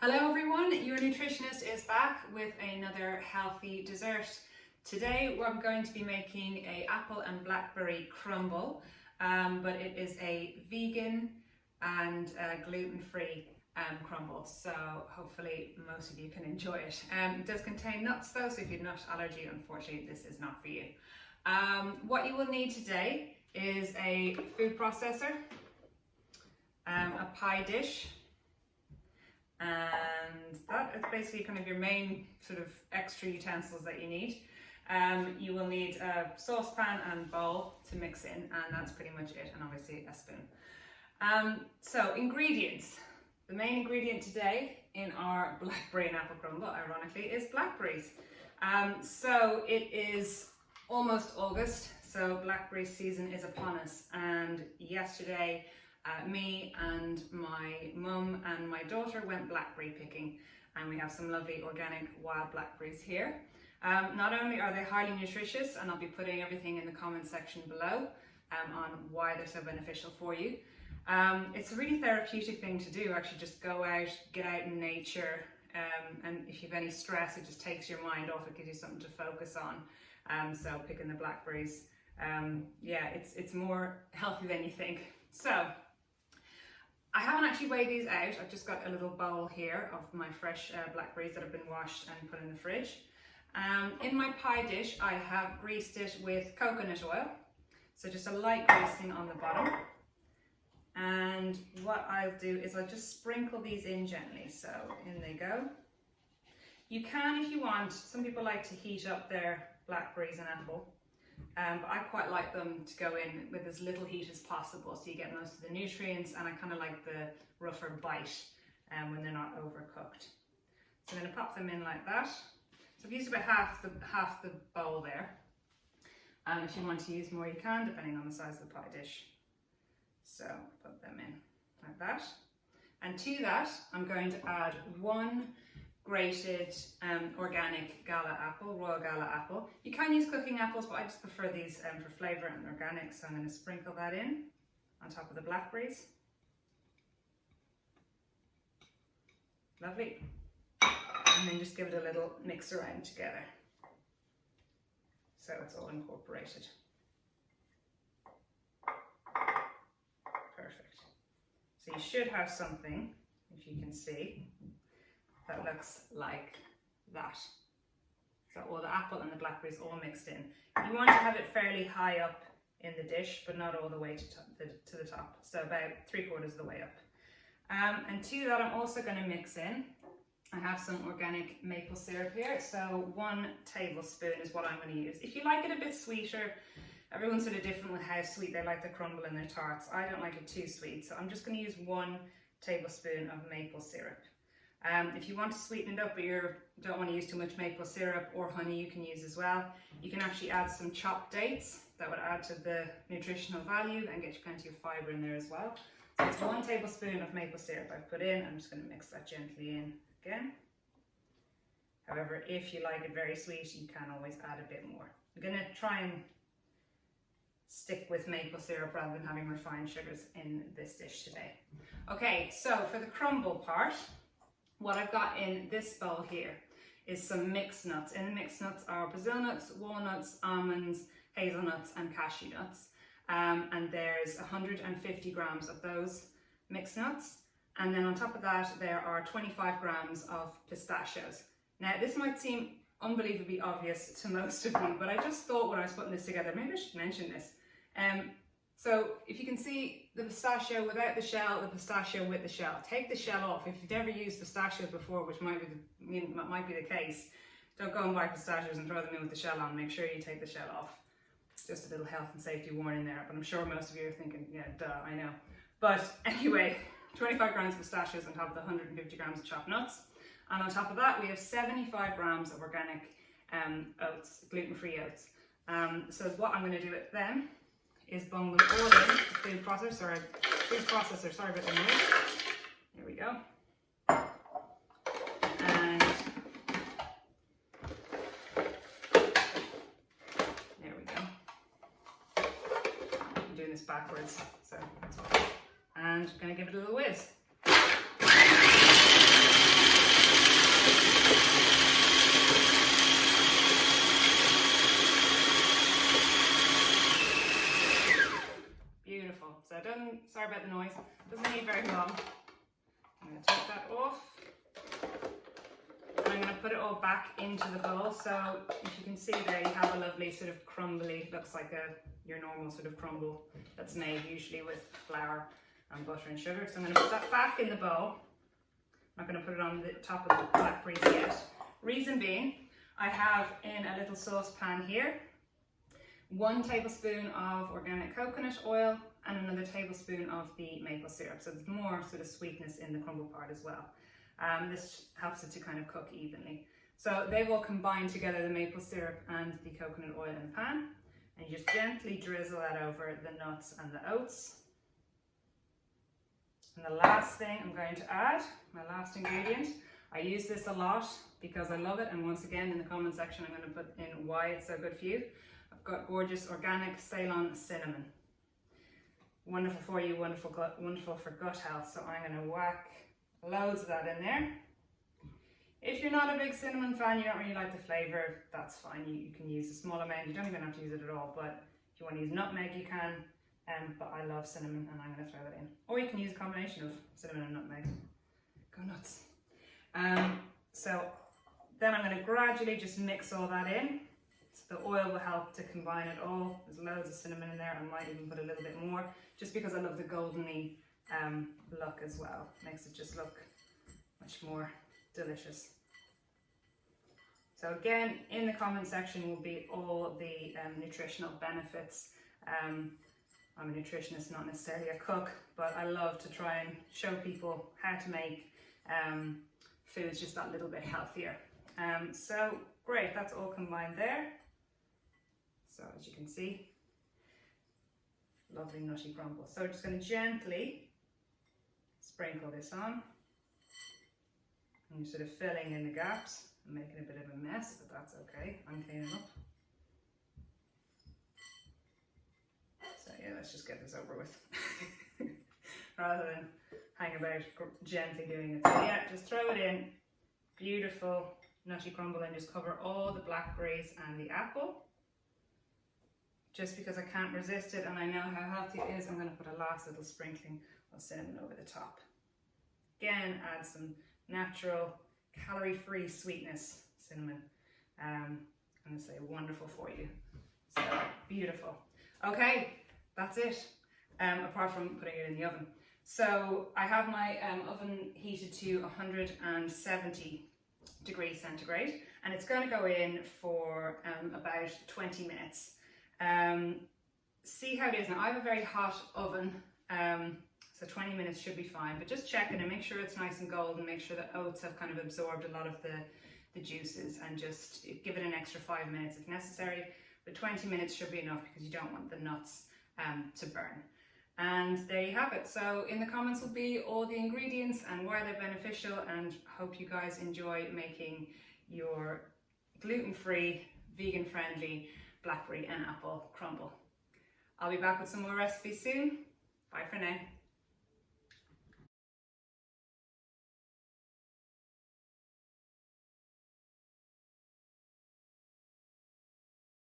Hello everyone, your nutritionist is back with another healthy dessert. Today I'm going to be making an apple and blackberry crumble, but it is a vegan and gluten-free crumble, so hopefully most of you can enjoy it. It does contain nuts though, so if you have nut allergy, unfortunately this is not for you. What you will need today is a food processor, a pie dish, and that is basically kind of your main sort of extra utensils that you need. You will need a saucepan and bowl to mix in, and that's pretty much it, and obviously a spoon. So ingredients. The main ingredient today in our blackberry and apple crumble, ironically, is blackberries. So it is almost August, so blackberry season is upon us, and yesterday me and my mum and my daughter went blackberry picking, and we have some lovely organic wild blackberries here. Not only are they highly nutritious, and I'll be putting everything in the comment section below on why they're so beneficial for you. It's a really therapeutic thing to do, actually just go out, get out in nature, and if you have any stress it just takes your mind off, it gives you something to focus on. So picking the blackberries, yeah, it's more healthy than you think. So I haven't actually weighed these out. I've just got a little bowl here of my fresh blackberries that have been washed and put in the fridge. In my pie dish, I have greased it with coconut oil. So just a light greasing on the bottom. And what I'll do is I'll just sprinkle these in gently. So in they go. You can, if you want, some people like to heat up their blackberries and apple. But I quite like them to go in with as little heat as possible, so you get most of the nutrients, and I kind of like the rougher bite when they're not overcooked. So I'm going to pop them in like that. So I've used about half the bowl there. And if you want to use more, you can, depending on the size of the pie dish. So put them in like that. And to that, I'm going to add one grated organic Gala apple, royal Gala apple. You can use cooking apples, but I just prefer these for flavour and organic, so I'm going to sprinkle that in on top of the blackberries. Lovely. And then just give it a little mix around together, so it's all incorporated. Perfect. So you should have something, if you can see, that looks like that. So all the apple and the blackberries all mixed in. You want to have it fairly high up in the dish, but not all the way to the top. So about 3/4 of the way up. And to that, I'm also going to mix in, I have some organic maple syrup here. So 1 tablespoon is what I'm going to use. If you like it a bit sweeter, everyone's sort of different with how sweet they like the crumble in their tarts. I don't like it too sweet, so I'm just going to use 1 tablespoon of maple syrup. If you want to sweeten it up, but you don't want to use too much maple syrup, or honey you can use as well. You can actually add some chopped dates. That would add to the nutritional value and get you plenty of fibre in there as well. So it's 1 tablespoon of maple syrup I've put in. I'm just going to mix that gently in again. However, if you like it very sweet, you can always add a bit more. I'm going to try and stick with maple syrup rather than having refined sugars in this dish today. Okay, so for the crumble part, what I've got in this bowl here is some mixed nuts. In the mixed nuts are Brazil nuts, walnuts, almonds, hazelnuts and cashew nuts. And there's 150 grams of those mixed nuts. And then on top of that, there are 25 grams of pistachios. Now, this might seem unbelievably obvious to most of you, but I just thought when I was putting this together, maybe I should mention this. So if you can see the pistachio without the shell, the pistachio with the shell. Take the shell off. If you've never used pistachios before, which might be the case, don't go and buy pistachios and throw them in with the shell on. Make sure you take the shell off. Just a little health and safety warning there, but I'm sure most of you are thinking, yeah, duh, I know. But anyway, 25 grams of pistachios on top of the 150 grams of chopped nuts. And on top of that, we have 75 grams of organic oats, gluten-free oats. So what I'm going to do with them is bung them all in the food processor, sorry about the noise. There we go. And there we go. I'm doing this backwards, so that's all. And I'm going to give it a little whiz. So sorry about the noise, doesn't need very long. I'm going to take that off. And I'm going to put it all back into the bowl. So as you can see there, you have a lovely sort of crumbly, looks like your normal sort of crumble that's made usually with flour and butter and sugar. So I'm going to put that back in the bowl. I'm not going to put it on the top of the blackberries yet. Reason being, I have in a little saucepan here 1 tablespoon of organic coconut oil and another tablespoon of the maple syrup. So there's more sort of sweetness in the crumble part as well. This helps it to kind of cook evenly. So they've all combined together, the maple syrup and the coconut oil in the pan. And you just gently drizzle that over the nuts and the oats. And the last thing I'm going to add, my last ingredient, I use this a lot because I love it, and once again in the comment section I'm going to put in why it's so good for you. I've got gorgeous organic Ceylon cinnamon. Wonderful for you, wonderful for gut health. So I'm going to whack loads of that in there. If you're not a big cinnamon fan, you don't really like the flavour, that's fine. You can use a small amount, you don't even have to use it at all, but if you want to use nutmeg you can. But I love cinnamon and I'm going to throw it in. Or you can use a combination of cinnamon and nutmeg. Go nuts. So then I'm going to gradually just mix all that in. So the oil will help to combine it all. There's loads of cinnamon in there. I might even put a little bit more just because I love the goldeny look as well. Makes it just look much more delicious. So again, in the comment section will be all the nutritional benefits. I'm a nutritionist, not necessarily a cook, but I love to try and show people how to make foods just that little bit healthier. So great, that's all combined there. So as you can see, lovely nutty crumble. So we're just going to gently sprinkle this on. And you're sort of filling in the gaps and making a bit of a mess, but that's okay, I'm cleaning up. So yeah, let's just get this over with rather than hang about gently doing it. So yeah, just throw it in, beautiful nutty crumble, and just cover all the blackberries and the apple. Just because I can't resist it and I know how healthy it is, I'm going to put a last little sprinkling of cinnamon over the top. Again, add some natural calorie-free sweetness, cinnamon, and it's wonderful for you. So beautiful. Okay. That's it, apart from putting it in the oven. So I have my oven heated to 170 degrees centigrade, and it's going to go in for about 20 minutes. See how it is. Now I have a very hot oven, so 20 minutes should be fine, but just check it and make sure it's nice and golden, make sure the oats have kind of absorbed a lot of the juices, and just give it an extra 5 minutes if necessary, but 20 minutes should be enough because you don't want the nuts to burn. And there you have it. So in the comments will be all the ingredients and why they're beneficial, and hope you guys enjoy making your gluten-free, vegan-friendly blackberry and apple crumble. I'll be back with some more recipes soon. Bye for now.